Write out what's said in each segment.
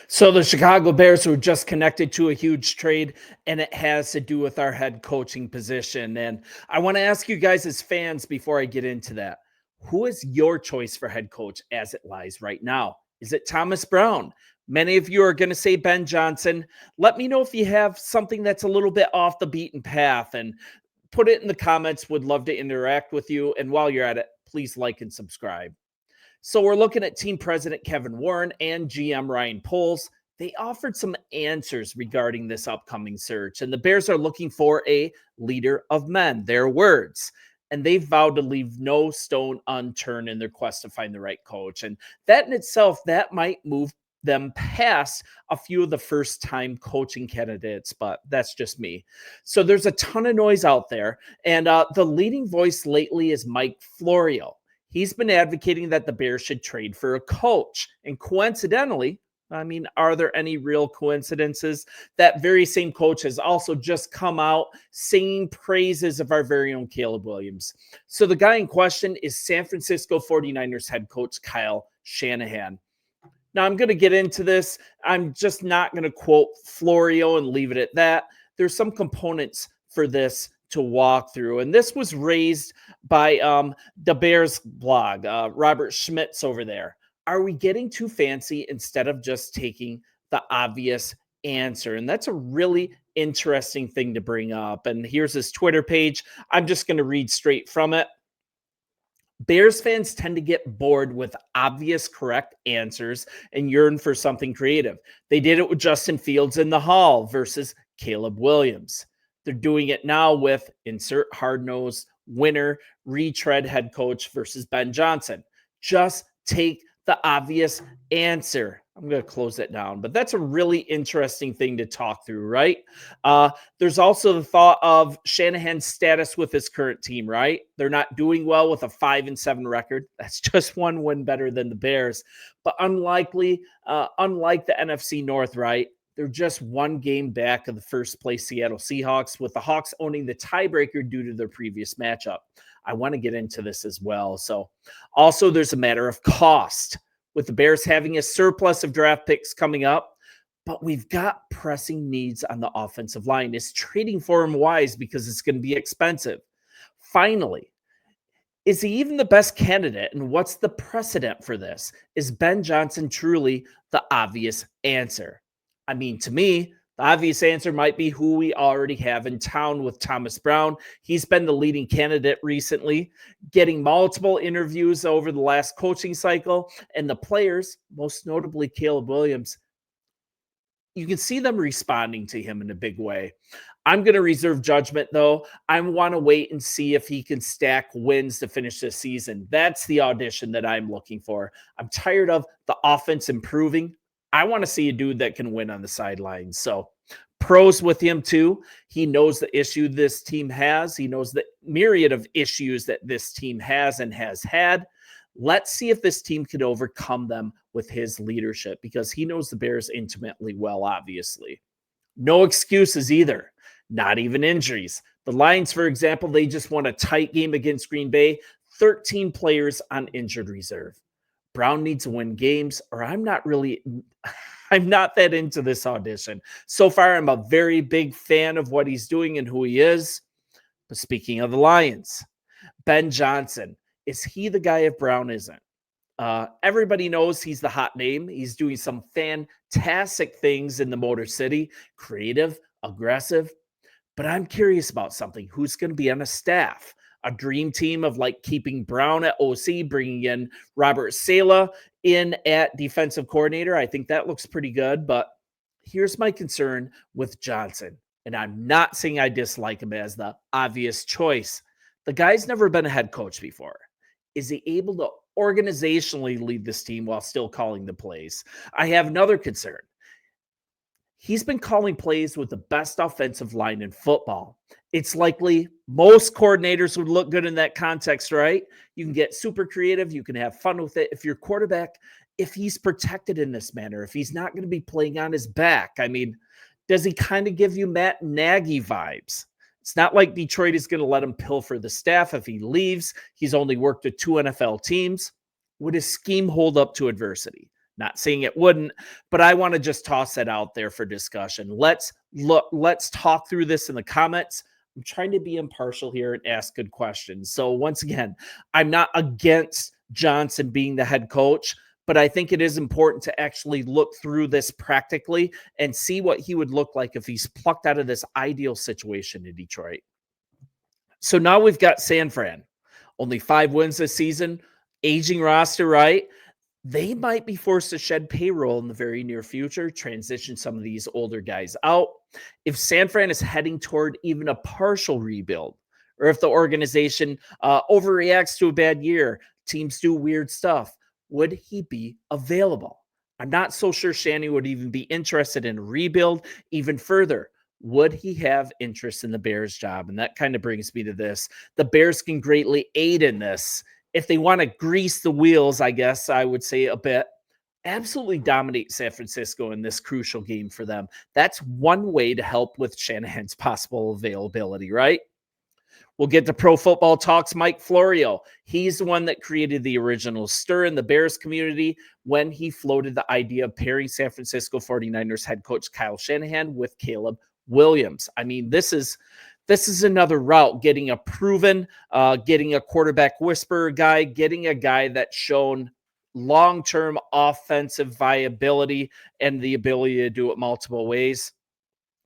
So the Chicago Bears were just connected to a huge trade, and it has to do with our head coaching position. And I want to ask you guys as fans before I get into that, who is your choice for head coach as it lies right now? Is it Thomas Brown? Many of you are going to say Ben Johnson. Let me know if you have something that's a little bit off the beaten path and put it in the comments. Would love to interact with you. And while you're at it, please like and subscribe. So we're looking at team president Kevin Warren and GM Ryan Poles. They offered some answers regarding this upcoming search, and the Bears are looking for a leader of men, their words. And they've vowed to leave no stone unturned in their quest to find the right coach. And that in itself, that might move them past a few of the first-time coaching candidates, but that's just me. So there's a ton of noise out there, and the leading voice lately is Mike Florio. He's been advocating that the Bears should trade for a coach. And coincidentally, I mean, are there any real coincidences? That very same coach has also just come out singing praises of our very own Caleb Williams. So the guy in question is San Francisco 49ers head coach Kyle Shanahan. Now, I'm going to get into this. I'm just not going to quote Florio and leave it at that. There's some components for this to walk through. And this was raised by the Bears blog, Robert Schmitz over there. Are we getting too fancy instead of just taking the obvious answer? And that's a really interesting thing to bring up. And here's his Twitter page. I'm just going to read straight from it. Bears fans tend to get bored with obvious correct answers and yearn for something creative. They did it with Justin Fields in the Hall versus Caleb Williams. They're doing it now with insert hard-nosed winner, retread head coach versus Ben Johnson. Just take the obvious answer. I'm going to close that down, but that's a really interesting thing to talk through, right? There's also the thought of Shanahan's status with his current team, right? They're not doing well with a 5-7 record. That's just one win better than the Bears, but unlike the NFC North, right? They're just one game back of the first place Seattle Seahawks, with the Hawks owning the tiebreaker due to their previous matchup. I want to get into this as well. So also there's a matter of cost, with the Bears having a surplus of draft picks coming up, but we've got pressing needs on the offensive line. Is trading for him wise because it's going to be expensive? Finally, is he even the best candidate? And what's the precedent for this? Is Ben Johnson truly the obvious answer? I mean, to me, the obvious answer might be who we already have in town with Thomas Brown. He's been the leading candidate recently, getting multiple interviews over the last coaching cycle. And the players, most notably Caleb Williams, you can see them responding to him in a big way. I'm going to reserve judgment, though. I want to wait and see if he can stack wins to finish this season. That's the audition that I'm looking for. I'm tired of the offense improving. I want to see a dude that can win on the sidelines. So pros with him too. He knows the issue this team has. He knows the myriad of issues that this team has and has had. Let's see if this team can overcome them with his leadership, because he knows the Bears intimately well, obviously. No excuses either, not even injuries. The Lions, for example, they just won a tight game against Green Bay, 13 players on injured reserve. Brown needs to win games, or I'm not that into this audition. So far, I'm a very big fan of what he's doing and who he is. But speaking of the Lions, Ben Johnson, is he the guy if Brown isn't? Everybody knows he's the hot name. He's doing some fantastic things in the Motor City, creative, aggressive. But I'm curious about something. Who's going to be on a staff? A dream team of like keeping Brown at OC, bringing in Robert Saleh in at defensive coordinator. I think that looks pretty good. But here's my concern with Johnson. And I'm not saying I dislike him as the obvious choice. The guy's never been a head coach before. Is he able to organizationally lead this team while still calling the plays? I have another concern. He's been calling plays with the best offensive line in football. It's likely most coordinators would look good in that context, right? You can get super creative. You can have fun with it. If your quarterback, if he's protected in this manner, if he's not going to be playing on his back, I mean, does he kind of give you Matt Nagy vibes? It's not like Detroit is going to let him pilfer the staff if he leaves. He's only worked with 2 NFL teams. Would his scheme hold up to adversity? Not saying it wouldn't, but I want to just toss it out there for discussion. Let's talk through this in the comments. I'm trying to be impartial here and ask good questions. So once again, I'm not against Johnson being the head coach, but I think it is important to actually look through this practically and see what he would look like if he's plucked out of this ideal situation in Detroit. So now we've got San Fran. Only 5 wins this season, aging roster, right? They might be forced to shed payroll in the very near future, transition some of these older guys out. If San Fran is heading toward even a partial rebuild, or if the organization overreacts to a bad year, teams do weird stuff, would he be available? I'm not so sure Shanny would even be interested in a rebuild. Even further, would he have interest in the Bears job? And that kind of brings me to this. The Bears can greatly aid in this if they want to grease the wheels, I guess I would say a bit, absolutely dominate San Francisco in this crucial game for them. That's one way to help with Shanahan's possible availability, right? We'll get to Pro Football Talks Mike Florio. He's the one that created the original stir in the Bears community when he floated the idea of pairing San Francisco 49ers head coach Kyle Shanahan with Caleb Williams. I mean, this is another route, getting a proven, getting a quarterback whisperer guy, getting a guy that's shown long-term offensive viability and the ability to do it multiple ways.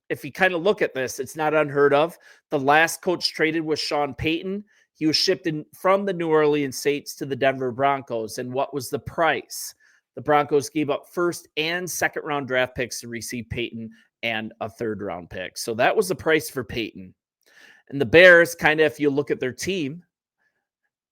If you kind of look at this, it's not unheard of. The last coach traded was Sean Payton. He was shipped in from the New Orleans Saints to the Denver Broncos. And what was the price? The Broncos gave up first and second round draft picks to receive Payton and a third round pick. So that was the price for Payton. And the Bears, kind of, if you look at their team,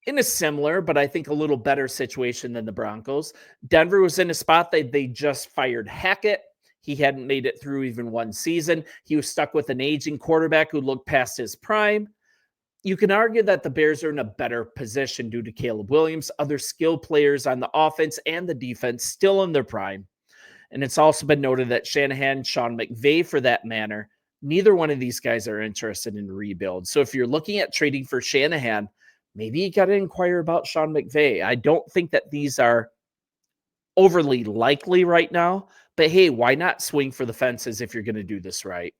in a similar, but I think a little better situation than the Broncos. Denver was in a spot that they just fired Hackett. He hadn't made it through even one season. He was stuck with an aging quarterback who looked past his prime. You can argue that the Bears are in a better position due to Caleb Williams, other skill players on the offense and the defense still in their prime. And it's also been noted that Shanahan, Sean McVay, for that matter, neither one of these guys are interested in rebuild. So if you're looking at trading for Shanahan, maybe you got to inquire about Sean McVay. I don't think that these are overly likely right now, but hey, why not swing for the fences if you're going to do this right?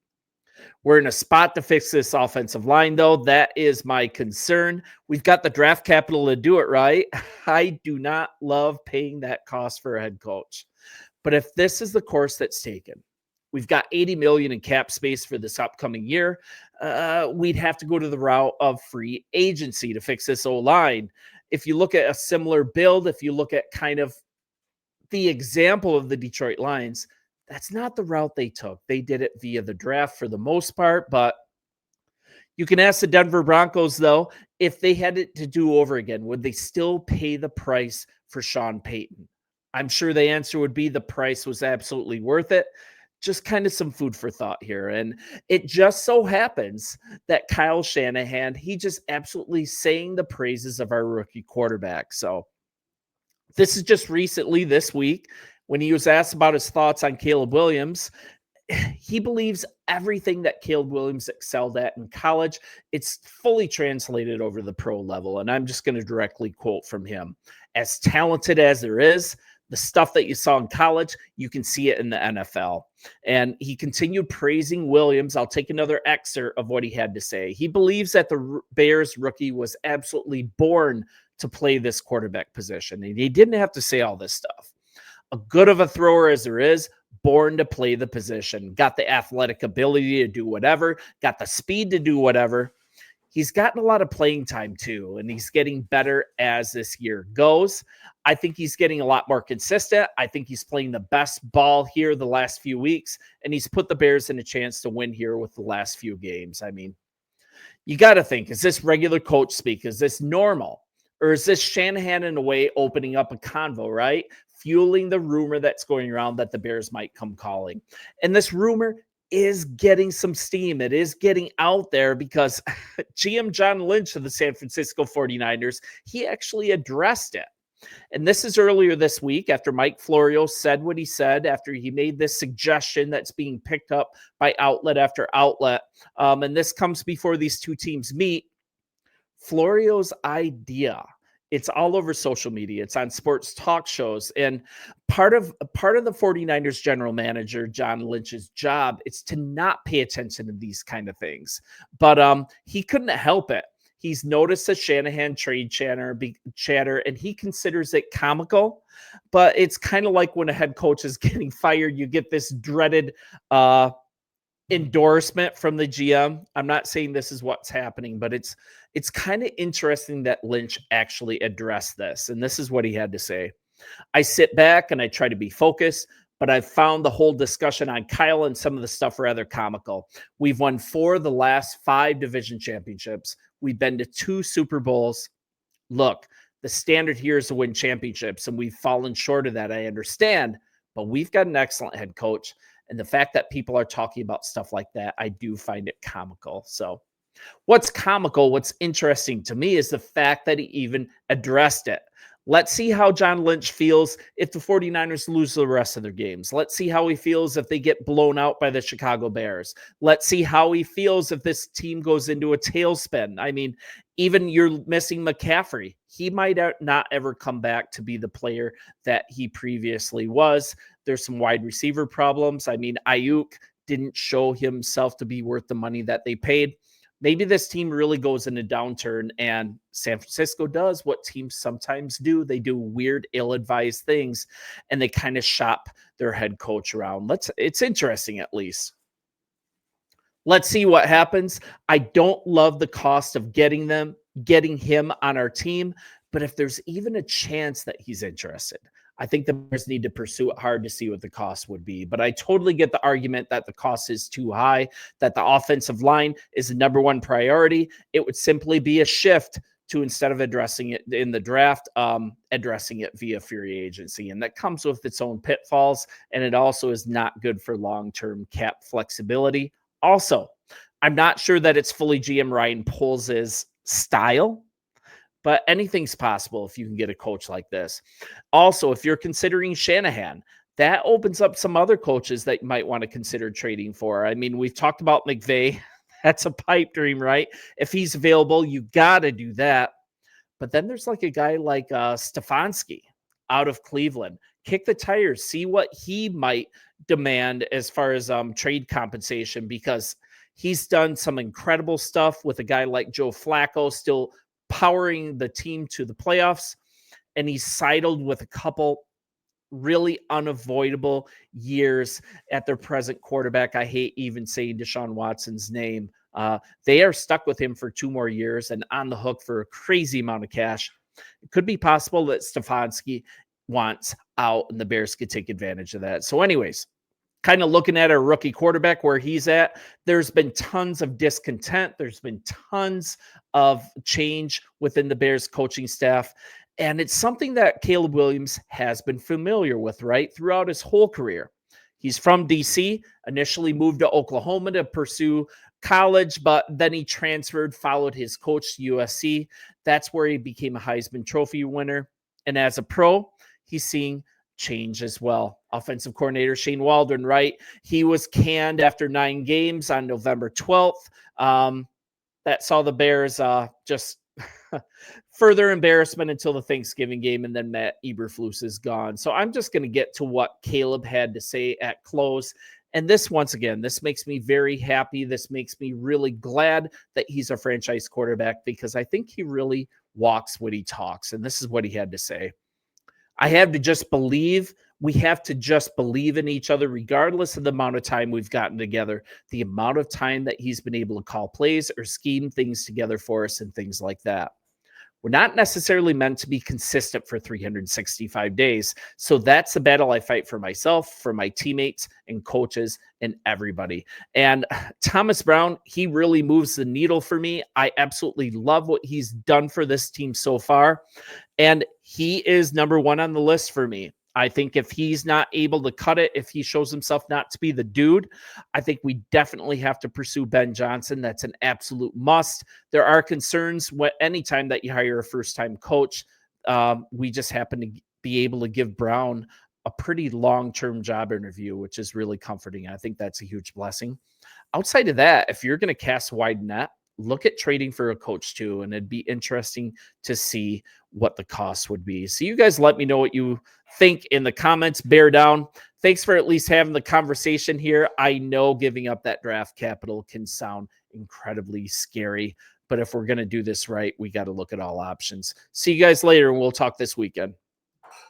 We're in a spot to fix this offensive line, though. That is my concern. We've got the draft capital to do it right. I do not love paying that cost for a head coach. But if this is the course that's taken, we've got $80 million in cap space for this upcoming year. We'd have to go to the route of free agency to fix this O-line. If you look at a similar build, if you look at kind of the example of the Detroit Lions, that's not the route they took. They did it via the draft for the most part, but you can ask the Denver Broncos, though, if they had it to do over again, would they still pay the price for Sean Payton? I'm sure the answer would be the price was absolutely worth it. Just kind of some food for thought here. And it just so happens that Kyle Shanahan, he just absolutely sang the praises of our rookie quarterback. So this is just recently this week when he was asked about his thoughts on Caleb Williams. He believes everything that Caleb Williams excelled at in college, it's fully translated over the pro level. And I'm just going to directly quote from him. As talented as there is, the stuff that you saw in college, you can see it in the NFL. And he continued praising Williams. I'll take another excerpt of what he had to say. He believes that the Bears rookie was absolutely born to play this quarterback position. And he didn't have to say all this stuff. A good of a thrower as there is, born to play the position, got the athletic ability to do whatever, got the speed to do whatever. He's gotten a lot of playing time too, and he's getting better as this year goes. I think he's getting a lot more consistent. I think he's playing the best ball here the last few weeks, and he's put the Bears in a chance to win here with the last few games. I mean, you got to think, is this regular coach speak? Is this normal? Or is this Shanahan in a way opening up a convo, right? Fueling the rumor that's going around that the Bears might come calling. And this rumor is getting some steam. It is getting out there because GM John Lynch of the San Francisco 49ers, he actually addressed it. And this is earlier this week after Mike Florio said what he said, after he made this suggestion that's being picked up by outlet after outlet. And this comes before these two teams meet. Florio's idea It's all over social media. It's on sports talk shows. And part of the 49ers general manager, John Lynch's job is to not pay attention to these kind of things. But he couldn't help it. He's noticed the Shanahan trade chatter, and he considers it comical. But it's kind of like when a head coach is getting fired, you get this dreaded endorsement from the GM. I'm not saying this is what's happening, but it's kind of interesting that Lynch actually addressed this. And this is what he had to say. I sit back and I try to be focused, but I found the whole discussion on Kyle and some of the stuff rather comical. We've won 4 of the last 5 division championships. We've been to 2 Super Bowls. Look, the standard here is to win championships, and we've fallen short of that. I understand, but we've got an excellent head coach. And the fact that people are talking about stuff like that, I do find it comical. So what's comical, what's interesting to me is the fact that he even addressed it. Let's see how John Lynch feels if the 49ers lose the rest of their games. Let's see how he feels if they get blown out by the Chicago Bears. Let's see how he feels if this team goes into a tailspin. I mean, even you're missing McCaffrey. He might not ever come back to be the player that he previously was. There's some wide receiver problems. I mean, Ayuk didn't show himself to be worth the money that they paid. Maybe this team really goes in a downturn, and San Francisco does what teams sometimes do. They do weird, ill-advised things, and they kind of shop their head coach around. It's interesting, at least. Let's see what happens. I don't love the cost of getting him on our team, but if there's even a chance that he's interested, I think the Bears need to pursue it hard to see what the cost would be. But I totally get the argument that the cost is too high, that the offensive line is the number one priority. It would simply be a shift to, instead of addressing it in the draft, addressing it via free agency. And that comes with its own pitfalls. And it also is not good for long-term cap flexibility. Also, I'm not sure that it's fully GM Ryan Poles' style, but anything's possible if you can get a coach like this. Also, if you're considering Shanahan, that opens up some other coaches that you might want to consider trading for. I mean, we've talked about McVay. That's a pipe dream, right? If he's available, you got to do that. But then there's like a guy like Stefanski out of Cleveland. Kick the tires, see what he might demand as far as trade compensation, because he's done some incredible stuff with a guy like Joe Flacco still powering the team to the playoffs, and he's sidled with a couple really unavoidable years at their present quarterback. I hate even saying Deshaun Watson's name. They are stuck with him for 2 more years and on the hook for a crazy amount of cash. It could be possible that Stefanski wants out and the Bears could take advantage of that. So anyways, kind of looking at a rookie quarterback where he's at, there's been tons of discontent. There's been tons of change within the Bears coaching staff. And it's something that Caleb Williams has been familiar with, right, throughout his whole career. He's from DC, initially moved to Oklahoma to pursue college, but then he transferred, followed his coach to USC. That's where he became a Heisman Trophy winner. And as a pro, he's seeing change as well. Offensive coordinator Shane Waldron, right? He was canned after 9 games on November 12th. That saw the Bears just further embarrassment until the Thanksgiving game, and then Matt Eberflus is gone. So I'm just going to get to what Caleb had to say at close. And this, once again, this makes me very happy. This makes me really glad that he's a franchise quarterback, because I think he really walks what he talks. And this is what he had to say. I have to just believe. We have to just believe in each other, regardless of the amount of time we've gotten together, the amount of time that he's been able to call plays or scheme things together for us and things like that. We're not necessarily meant to be consistent for 365 days. So that's the battle I fight for myself, for my teammates and coaches and everybody. And Thomas Brown, he really moves the needle for me. I absolutely love what he's done for this team so far. And he is number 1 on the list for me. I think if he's not able to cut it, if he shows himself not to be the dude, I think we definitely have to pursue Ben Johnson. That's an absolute must. There are concerns anytime that you hire a first-time coach. We just happen to be able to give Brown a pretty long-term job interview, which is really comforting. I think that's a huge blessing. Outside of that, if you're going to cast a wide net, look at trading for a coach too. And it'd be interesting to see what the cost would be. So you guys let me know what you think in the comments. Bear down. Thanks for at least having the conversation here. I know giving up that draft capital can sound incredibly scary, but if we're going to do this right, we got to look at all options. See you guys later, and we'll talk this weekend.